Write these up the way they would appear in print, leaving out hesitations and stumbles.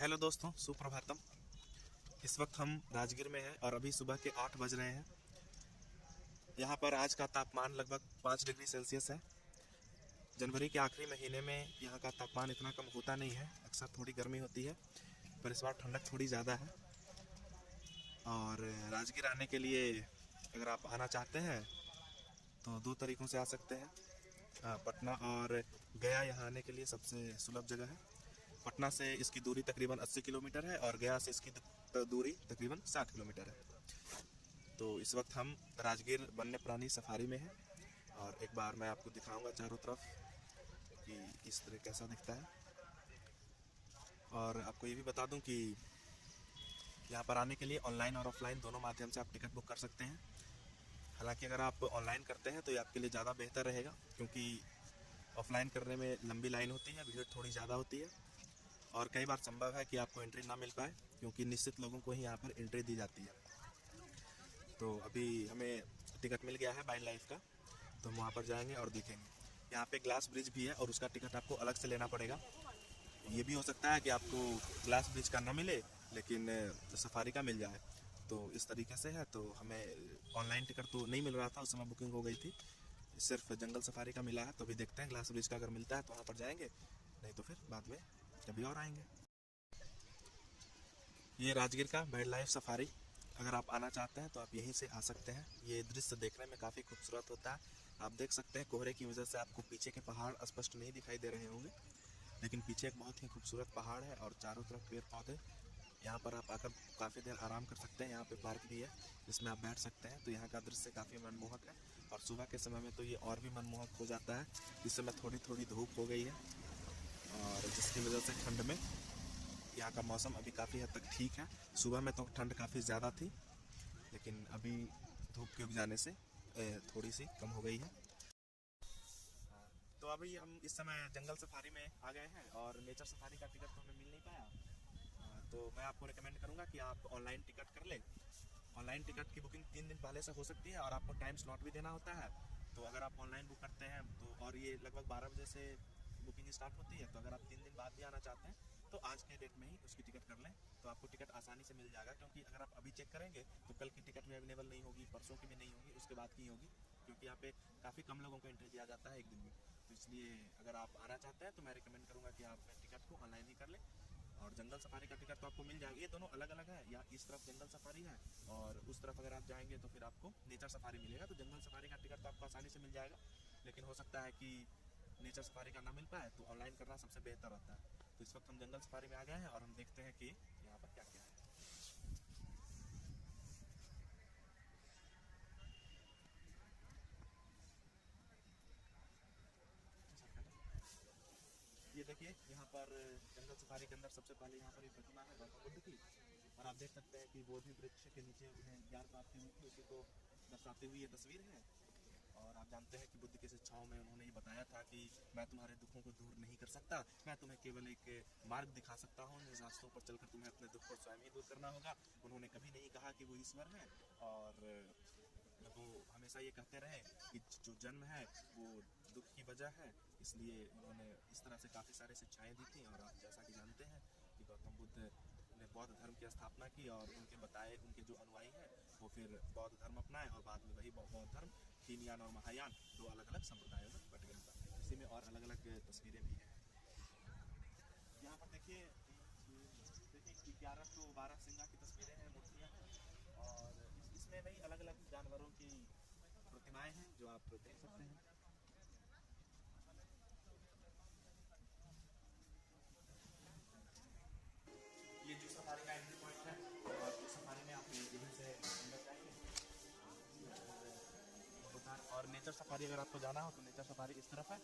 Hello दोस्तों, सुप्रभातम। इस वक्त हम राजगीर में हैं और अभी सुबह के 8 बज रहे हैं। यहाँ पर आज का तापमान लगभग 5 डिग्री सेल्सियस है। जनवरी के आखिरी महीने में यहाँ का तापमान इतना कम होता नहीं है, अक्सर थोड़ी गर्मी होती है, पर इस बार ठंडक थोड़ी ज़्यादा है। और राजगीर आने के लिए अगर आप आना चाहते हैं तो 2 तरीक़ों से आ सकते हैं। पटना और गया यहाँ आने के लिए सबसे सुलभ जगह है। पटना से इसकी दूरी तकरीबन 80 किलोमीटर है और गया से इसकी दूरी तकरीबन 60 किलोमीटर है। तो इस वक्त हम राजगीर वन्य प्राणी सफारी में हैं और एक बार मैं आपको दिखाऊंगा चारों तरफ कि इस तरह कैसा दिखता है। और आपको ये भी बता दूं कि यहाँ पर आने के लिए ऑनलाइन और ऑफलाइन दोनों माध्यम से आप टिकट बुक कर सकते हैं। हालांकि अगर आप ऑनलाइन करते हैं तो ये आपके लिए ज़्यादा बेहतर रहेगा, क्योंकि ऑफलाइन करने में लंबी लाइन होती है, भीड़ थोड़ी ज़्यादा होती है और कई बार संभव है कि आपको एंट्री ना मिल पाए, क्योंकि निश्चित लोगों को ही यहाँ पर एंट्री दी जाती है। तो अभी हमें टिकट मिल गया है वाइल्ड लाइफ का, तो हम वहाँ पर जाएंगे और देखेंगे। यहाँ पे ग्लास ब्रिज भी है और उसका टिकट आपको अलग से लेना पड़ेगा। ये भी हो सकता है कि आपको ग्लास ब्रिज का ना मिले लेकिन सफारी का मिल जाए, तो इस तरीके से है। तो हमें ऑनलाइन टिकट तो नहीं मिल रहा था, उस समय बुकिंग हो गई थी, सिर्फ जंगल सफारी का मिला है। तो अभी देखते हैं ग्लास ब्रिज का अगर मिलता है तो वहाँ पर जाएंगे, नहीं तो फिर बाद में कभी और आएंगे। ये राजगीर का वाइल्ड लाइफ सफारी, अगर आप आना चाहते हैं तो आप यहीं से आ सकते हैं। ये दृश्य देखने में काफ़ी खूबसूरत होता है। आप देख सकते हैं कोहरे की वजह से आपको पीछे के पहाड़ स्पष्ट नहीं दिखाई दे रहे होंगे, लेकिन पीछे एक बहुत ही खूबसूरत पहाड़ है और चारों तरफ पेड़ पौधे। यहाँ पर आप आकर काफ़ी देर आराम कर सकते हैं। यहाँ पे पार्क भी है जिसमें आप बैठ सकते हैं। तो यहाँ का दृश्य काफ़ी मनमोहक है और सुबह के समय में तो ये और भी मनमोहक हो जाता है। इस समय थोड़ी थोड़ी धूप हो गई है और जिसकी वजह से ठंड में यहाँ का मौसम अभी काफ़ी हद तक ठीक है। सुबह में तो ठंड काफ़ी ज़्यादा थी, लेकिन अभी धूप के उग जाने से थोड़ी सी कम हो गई है। तो अभी हम इस समय जंगल सफारी में आ गए हैं और नेचर सफारी का टिकट तो हमें मिल नहीं पाया। तो मैं आपको रिकमेंड करूँगा कि आप ऑनलाइन टिकट कर लें। ऑनलाइन टिकट की बुकिंग 3 दिन पहले से हो सकती है और आपको टाइम स्लॉट भी देना होता है। तो अगर आप ऑनलाइन बुक करते हैं तो, और ये लगभग 12 बजे से बुकिंग स्टार्ट होती है, तो अगर आप 3 दिन बाद भी आना चाहते हैं तो आज के डेट में ही उसकी टिकट कर लें, तो आपको टिकट आसानी से मिल जाएगा। क्योंकि अगर आप अभी चेक करेंगे तो कल की टिकट भी अवेलेबल नहीं होगी, परसों की भी नहीं होगी, उसके बाद की होगी, क्योंकि यहाँ पे काफ़ी कम लोगों को एंट्री दिया जाता है एक दिन में। तो इसलिए अगर आप आना चाहते हैं तो मैं रिकमेंड करूँगा कि आप टिकट को ऑनलाइन ही कर लें। और जंगल सफारी का टिकट तो आपको मिल जाएगा। ये दोनों अलग अलग है, या इस तरफ जंगल सफारी है और उस तरफ अगर आप जाएंगे तो फिर आपको नेचर सफारी मिलेगा। तो जंगल सफारी का टिकट तो आपको आसानी से मिल जाएगा, लेकिन हो सकता है कि नेचर सफारी का ना मिल पाए, तो ऑनलाइन करना सबसे बेहतर होता है। तो इस वक्त हम जंगल सफारी में आ गए हैं और हम देखते हैं कि यहाँ पर क्या क्या है। ये देखिए, यहाँ पर जंगल सफारी के अंदर सबसे पहले यहाँ पर एक प्रतिमा है गौतम बुद्ध की, और आप देख सकते हैं कि बोधि वृक्ष के नीचे उन्हें ज्ञान प्राप्ति हुई थी, उसी को दर्शाती हुई ये तस्वीर है। और आप जानते हैं कि बुद्ध की शिक्षाओं में उन्होंने ये बताया था कि मैं तुम्हारे दुखों को दूर नहीं कर सकता, मैं तुम्हें केवल एक मार्ग दिखा सकता हूँ, जिस रास्तों पर चलकर तुम्हें अपने दुख को स्वयं ही दूर करना होगा। उन्होंने कभी नहीं कहा कि वो ईश्वर है, और वो हमेशा ये कहते रहे कि जो जन्म है वो दुख की वजह है। इसलिए उन्होंने इस तरह से काफ़ी सारे शिक्षाएं दी थी। और आप जैसा कि जानते हैं कि गौतम बुद्ध ने बौद्ध धर्म की स्थापना की और उनके बताए उनके जो अनुयायी हैं वो फिर बौद्ध धर्म अपनाए, और बाद में वही बौद्ध धर्म हीनयान और महायान 2 अलग अलग संप्रदायों में बट गया था। इसी में और अलग अलग तस्वीरें भी हैं। यहाँ पर देखिए 11 तो 12 सिंगा की तस्वीरें हैं, मूर्तियाँ हैं, और इसमें वही अलग अलग जानवरों की प्रतिमाएं हैं जो आप देख सकते हैं। ये जो सफारी का एंट्री पॉइंट है, और इस सफारी में आप यहीं से अंदर जाएंगे। और नेचर सफारी अगर आपको जाना हो तो नेचर सफारी इस तरफ है।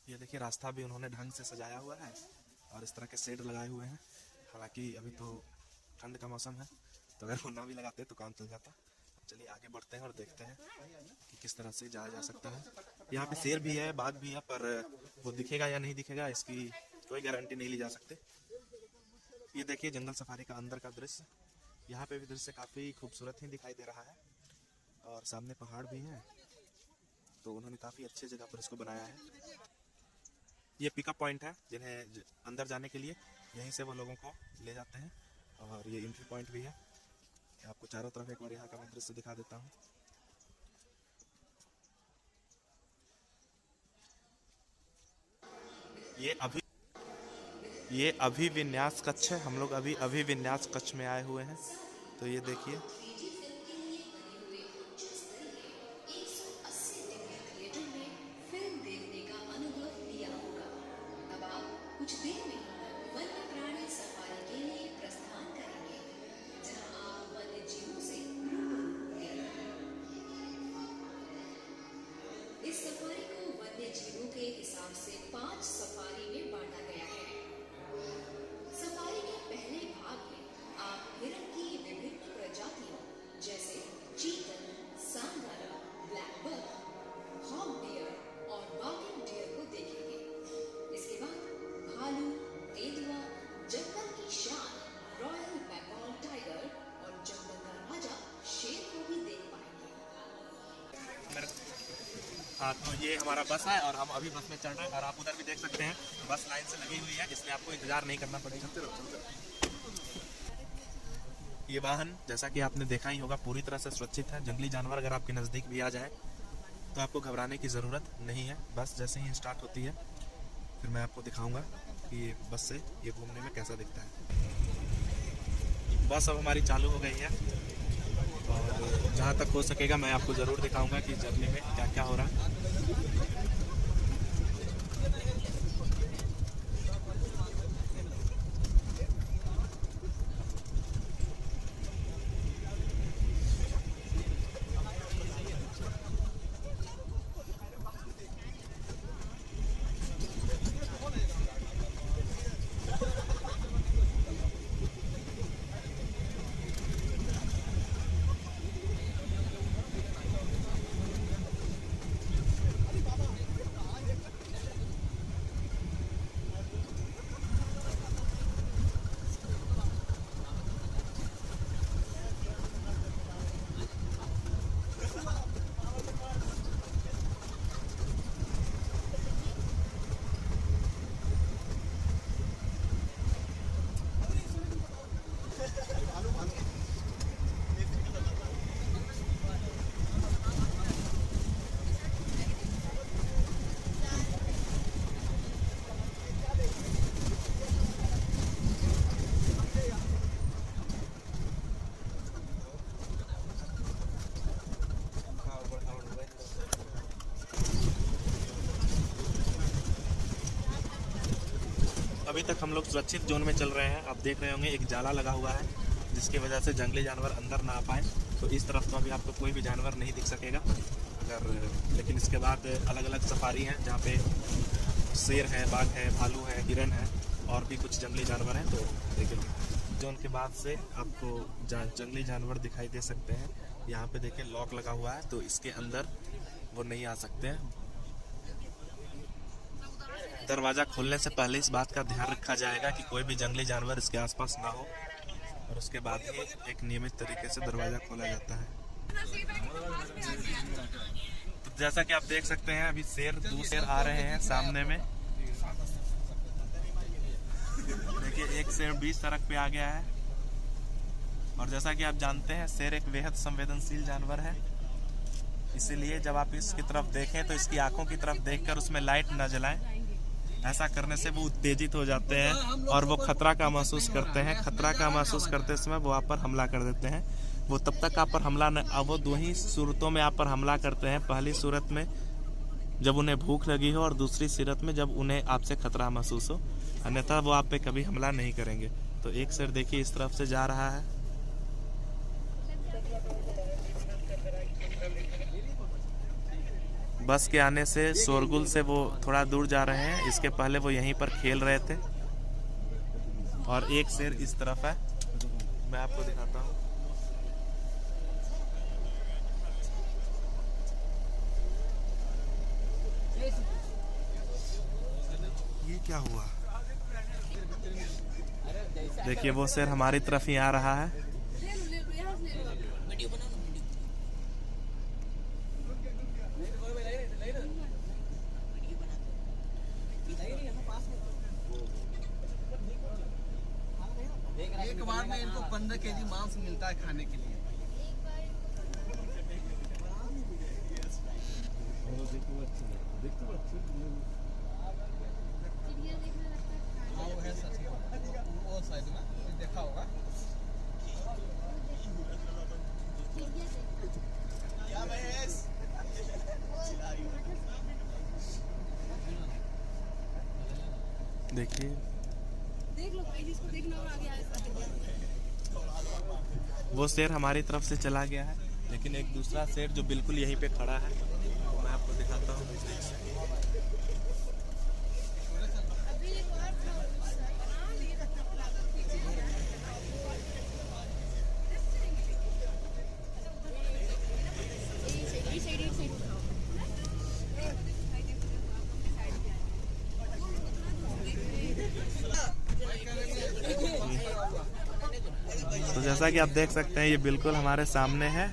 ये देखिए, रास्ता भी उन्होंने ढंग से सजाया हुआ है और इस तरह के शेड लगाए हुए हैं। हालांकि अभी तो ठंड का मौसम है, तो अगर वो ना भी लगाते तो काम चल जाता। चलिए आगे बढ़ते हैं और देखते हैं कि किस तरह से जाया जा सकता है। यहाँ पे शेर भी है, बाघ भी है, पर वो दिखेगा या नहीं दिखेगा इसकी कोई गारंटी नहीं ली जा सकती। ये देखिए जंगल सफारी का अंदर का दृश्य। यहाँ पे भी दृश्य काफ़ी खूबसूरत ही दिखाई दे रहा है और सामने पहाड़ भी हैं। तो उन्होंने काफ़ी अच्छी जगह पर इसको बनाया है। ये पिकअप पॉइंट है, जिन्हें अंदर जाने के लिए यहीं से वो लोगों को ले जाते हैं, और ये एंट्री पॉइंट भी है। आपको चारों तरफ एक बार यहाँ का मैं दृश्य दिखा देता हूँ। ये अभिविन्यास कक्ष है। हम लोग अभी अभिविन्यास कक्ष में आए हुए हैं। तो ये देखिए, कुछ देर में वन्य प्राणी सफारी के लिए प्रस्थान करेंगे, जहां आप वन्य जीवों से रूबरू होंगे। इस सफारी को वन्य जीवों के हिसाब से 5 सफारी में बांटा गया है। सफारी के पहले भाग में आप हिरण की विभिन्न प्रजातियों जैसे चीतल, सांगारा, ब्लैक बक, हॉग डियर और बागिंग डियर को देखेंगे। इसके बाद भालू, तेंदुआ, जंगल की शान रॉयल बंगाल टाइगर और जंगल का राजा शेर को भी देख पाएंगे। हाँ, तो ये हमारा बस है और हम अभी बस में चढ़ रहे हैं, और आप उधर भी देख सकते हैं बस लाइन से लगी हुई है, इसलिए आपको इंतजार नहीं करना पड़ेगा। ये वाहन जैसा कि आपने देखा ही होगा पूरी तरह से सुरक्षित है। जंगली जानवर अगर आपके नज़दीक भी आ जाए तो आपको घबराने की ज़रूरत नहीं है। बस जैसे ही स्टार्ट होती है फिर मैं आपको दिखाऊंगा कि ये बस से ये घूमने में कैसा दिखता है। बस अब हमारी चालू हो गई है, और जहाँ तक हो सकेगा मैं आपको ज़रूर दिखाऊंगा कि जर्नी में क्या क्या हो रहा है। अभी तक हम लोग सुरक्षित जोन में चल रहे हैं। आप देख रहे होंगे एक जाला लगा हुआ है, जिसकी वजह से जंगली जानवर अंदर ना आ पाए। तो इस तरफ तो अभी आपको कोई भी जानवर नहीं दिख सकेगा लेकिन इसके बाद अलग अलग सफारी हैं जहाँ पे शेर है, बाघ है, भालू है, हिरन है और भी कुछ जंगली जानवर हैं। तो देखिए जोन के बाद से आपको जंगली जानवर दिखाई दे सकते हैं। यहाँ पे देखिए लॉक लगा हुआ है, तो इसके अंदर वो नहीं आ सकते हैं। दरवाज़ा खोलने से पहले इस बात का ध्यान रखा जाएगा कि कोई भी जंगली जानवर इसके आसपास ना हो, और उसके बाद ही एक नियमित तरीके से दरवाज़ा खोला जाता है। तो जैसा कि आप देख सकते हैं अभी दो शेर आ रहे हैं सामने में। देखिए एक शेर बीच सड़क पे आ गया है, और जैसा कि आप जानते हैं शेर एक बेहद संवेदनशील जानवर है। इसीलिए जब आप इसकी तरफ देखें तो इसकी आंखों की तरफ देखकर उसमें लाइट न जलाएं। ऐसा करने से वो उत्तेजित हो जाते हैं और वो खतरा का महसूस करते हैं। खतरा का महसूस करते समय वो आप पर हमला कर देते हैं। वो तब तक आप पर हमला न, वो दो ही सूरतों में आप पर हमला करते हैं। पहली सूरत में जब उन्हें भूख लगी हो, और दूसरी सूरत में जब उन्हें आपसे खतरा महसूस हो, अन्यथा वो आप पे कभी हमला नहीं करेंगे। तो एक शेर देखिए इस तरफ से जा रहा है। बस के आने से शोरगुल से वो थोड़ा दूर जा रहे हैं। इसके पहले वो यहीं पर खेल रहे थे। और एक शेर इस तरफ है, मैं आपको दिखाता हूँ। ये क्या हुआ? देखिए वो शेर हमारी तरफ ही आ रहा है। एक बार में इनको 15 केजी मांस मिलता है खाने के लिए। हाँ वो है सच, वो साइड में देखा होगा। देखिए देख लो भाई, जिसको देखना हो आगे आए। वो शेर हमारी तरफ से चला गया है, लेकिन एक दूसरा शेर जो बिल्कुल यहीं पे खड़ा है, मैं आपको दिखाता हूँ। अभी एक और तो जैसा कि आप देख सकते हैं, ये बिल्कुल हमारे सामने है।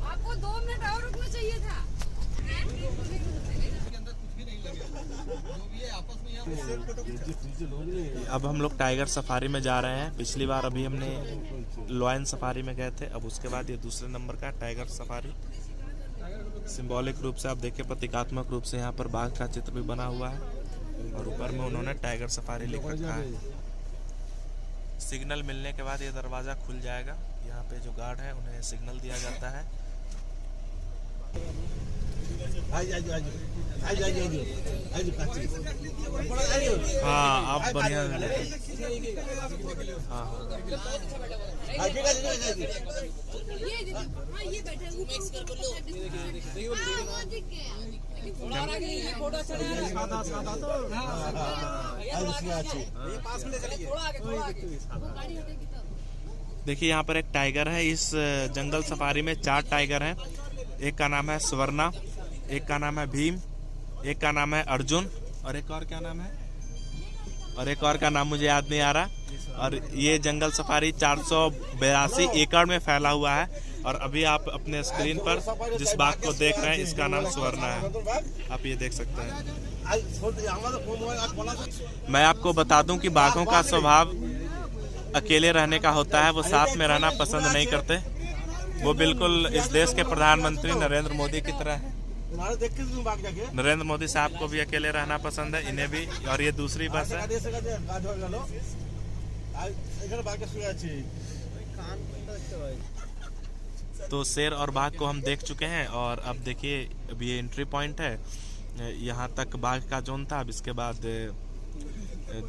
आपको 2 मिनट और रुकना चाहिए था। अब हम लोग टाइगर सफारी में जा रहे हैं। पिछली बार अभी हमने लॉयन सफारी में गए थे, अब उसके बाद ये दूसरे नंबर का टाइगर सफारी। सिंबॉलिक रूप से आप देखिए, प्रतीकात्मक रूप से यहाँ पर बाघ का चित्र भी बना हुआ है और ऊपर में उन्होंने टाइगर सफारी लिख रखा है। सिग्नल मिलने के बाद ये दरवाज़ा खुल जाएगा। यहाँ पे जो गार्ड है उन्हें सिग्नल दिया जाता है। हाँ आप बढ़िया। हाँ ये देखो, हाँ ये बैठे हैं, मिक्स कर लो। हाँ दिख गया। और आगे ये फोटो चला सादा सादा तो ये पास में चलिए, थोड़ा आगे वो गाड़ी हटेगी तब। देखिए यहाँ पर एक टाइगर है। इस जंगल सफारी में 4 टाइगर हैं। एक का नाम है स्वर्णा, एक का नाम है भीम, एक का नाम है अर्जुन, और एक और क्या नाम है, और एक और का नाम मुझे याद नहीं आ रहा। और ये जंगल सफारी 482 एकड़ में फैला हुआ है। और अभी आप अपने स्क्रीन पर जिस बाघ को देख रहे हैं, इसका नाम स्वर्णा है। आप ये देख सकते हैं। मैं आपको बता दूं कि बाघों का स्वभाव अकेले रहने का होता है। वो साथ में रहना पसंद नहीं करते। वो बिल्कुल इस देश के प्रधानमंत्री नरेंद्र मोदी की तरह है। नरेंद्र मोदी साहब को भी अकेले रहना पसंद है, इन्हें भी। और ये दूसरी बस है। तो शेर और बाघ को हम देख चुके हैं और अब देखिए, अब ये एंट्री पॉइंट है। यहाँ तक बाघ का जोन था। अब इसके बाद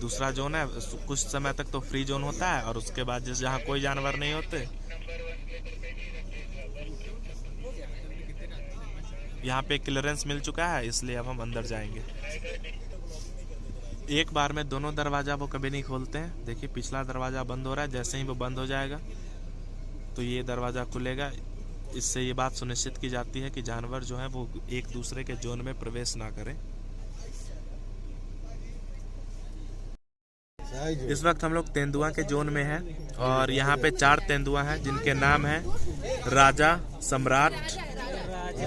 दूसरा जोन है। कुछ समय तक तो फ्री जोन होता है और उसके बाद जहाँ कोई जानवर नहीं होते, यहाँ पे क्लियरेंस मिल चुका है, इसलिए अब हम अंदर जाएंगे। एक बार में दोनों दरवाजा वो कभी नहीं खोलते हैं। देखिए पिछला दरवाजा बंद हो रहा है, जैसे ही वो बंद हो जाएगा तो ये दरवाजा खुलेगा। इससे ये बात सुनिश्चित की जाती है कि जानवर जो है वो एक दूसरे के जोन में प्रवेश ना करें। इस वक्त हम लोग तेंदुआ के जोन में हैं और यहाँ पे 4 तेंदुआ हैं जिनके नाम हैं राजा, सम्राट,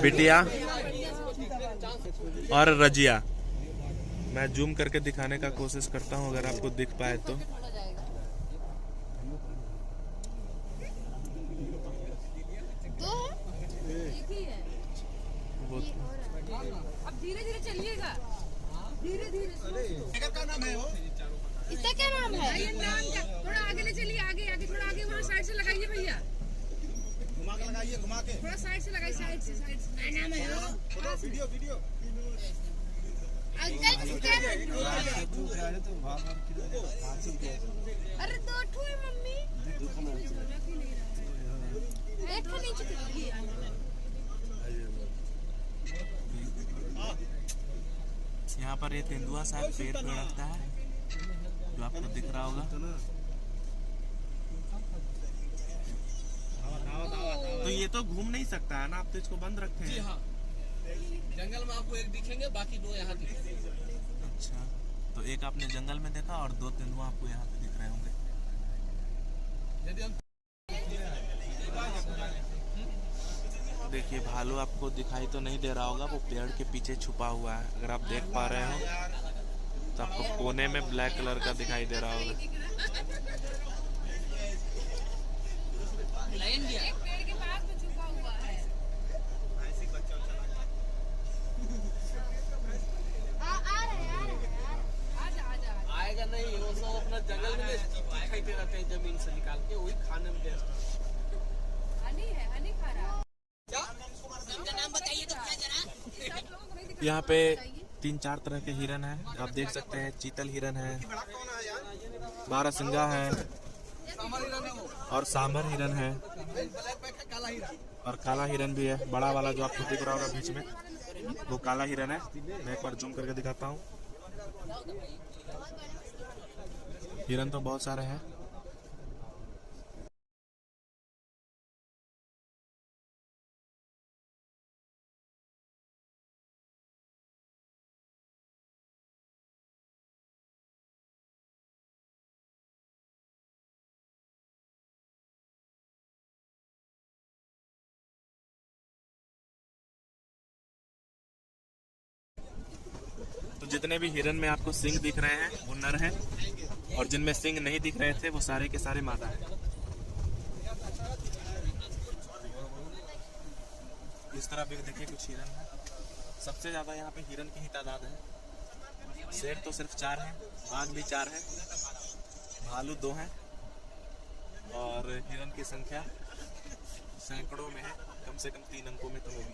बिटिया और रजिया। मैं जूम करके दिखाने का कोशिश करता हूँ, अगर आपको दिख पाए तो। अब धीरे धीरे चलिएगा, धीरे धीरे। क्या नाम है वो? इसका क्या नाम है? ये नाम क्या? थोड़ा आगे ले चलिए, आगे आगे, थोड़ा आगे, वहाँ साइड से लगाइए भैया, घुमा के लगाइए, घुमा के थोड़ा साइड से लगाइए, साइड से, साइड से। क्या नाम है वो? वीडियो वीडियो अंकल क्या नाम? अरे 2 ठो है मम्मी, एक ठो नीचे चलिए। यहाँ पर ये तेंदुआ शायद पेड़ पे रखता है, जो आपको दिख रहा होगा। तो ये तो घूम नहीं सकता है ना, आप तो इसको बंद रखते हैं। जी हाँ, जंगल में आपको एक दिखेंगे, बाकी 2 यहाँ दिखेंगे। अच्छा, तो एक आपने जंगल में देखा और 2 तेंदुआ आपको यहाँ पे दिख रहे होंगे। यदि हम देखिए भालू आपको दिखाई तो नहीं दे रहा होगा, वो पेड़ के पीछे छुपा हुआ है। अगर आप देख पा रहे हो तो आपको कोने में ब्लैक कलर का दिखाई दे रहा होगा। लाइन दिया एक पेड़ के पास में छुपा हुआ है। आजा। आएगा नहीं, वो सब अपना जंगल में चींटी खाते रहते हैं जमीन से निकाल के, वही खाने में बेस्ट। हनी खा रहा है। यहाँ पे 3-4 तरह के हिरन हैं, आप देख सकते हैं। चीतल हिरन है, बारहसिंगा है और सांभर हिरन है और काला हिरन भी है। बड़ा वाला जो आपको दिख रहा होगा बीच में, वो काला हिरन है। मैं एक बार जूम करके दिखाता हूँ। हिरन तो बहुत सारे हैं। तो जितने भी हिरन में आपको सिंग दिख रहे हैं वो नर हैं, और जिनमें सिंग नहीं दिख रहे थे वो सारे के सारे मादा हैं। इस तरह भी देखिए कुछ हिरन है। सबसे ज्यादा यहाँ पे हिरन की ही तादाद है। शेर तो सिर्फ 4 हैं, बाघ भी 4 हैं, भालू 2 हैं और हिरन की संख्या सैकड़ों में है। कम से कम 3 अंकों में तो होगी।